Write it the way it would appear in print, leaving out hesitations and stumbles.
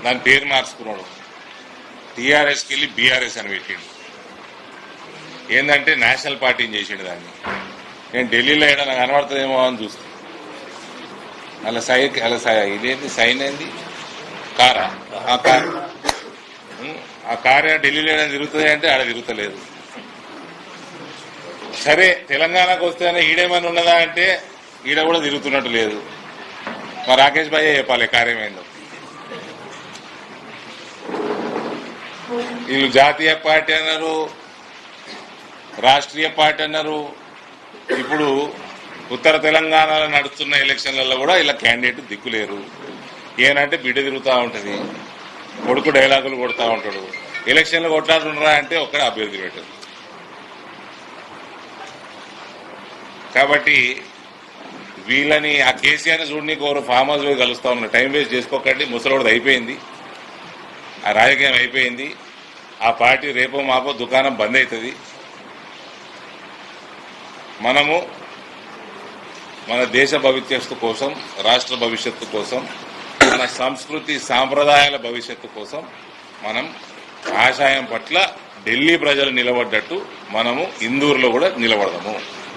దాని పేరు మార్చుకున్నాడు. టీఆర్ఎస్కి వెళ్ళి బీఆర్ఎస్ అని పెట్టిండు. ఏంటంటే నేషనల్ పార్టీని చేసిండు దాన్ని. నేను ఢిల్లీలో ఏదైనా కనబడుతుందేమో అని చూస్తాను. ఇదేంటి సైన్ ఏంది కారా? ఆ కారు ఢిల్లీలో ఏదైనా తిరుగుతుంది అంటే ఆడ తిరుగుతలేదు. సరే తెలంగాణకు వస్తేనే ఈడేమని ఉన్నదా అంటే ఈడ కూడా తిరుగుతున్నట్టు లేదు. మా రాకేష్ భాయ్ చెప్పాలి కార్యమైందో. వీళ్ళు జాతీయ పార్టీ అన్నారు, రాష్ట్రీయ పార్టీ అన్నారు. ఇప్పుడు ఉత్తర తెలంగాణలో నడుస్తున్న ఎలక్షన్లలో కూడా ఇలా క్యాండిడేట్ దిక్కులేరు. ఏనంటే బిడ్డ తిరుగుతూ ఉంటుంది, కొడుకు డైలాగులు కొడతా ఉంటాడు. ఎలక్షన్లు కొట్లాడుతున్నారా అంటే ఒక్కడ అభ్యర్థి పెట్టదు. కాబట్టి వీళ్ళని ఆ కేసీఆర్ని చూడని కోరు ఫామ్ హౌస్ పోయి కలుస్తా ఉన్నారు. టైం వేస్ట్ చేసుకోకండి. ముసలోడిది అయిపోయింది, ఆ రాజకీయం అయిపోయింది. ఆ పార్టీ రేపో మాపో దుకాణం బంద్ అవుతుంది. మనము మన దేశ భవిష్యత్తు కోసం, రాష్ట్ర భవిష్యత్తు కోసం, మన సంస్కృతి సాంప్రదాయాల భవిష్యత్తు కోసం మనం ఆశయం పట్ల ఢిల్లీ ప్రజలు నిలబడ్డట్టు మనము ఇందూరులో కూడా నిలబడదాము.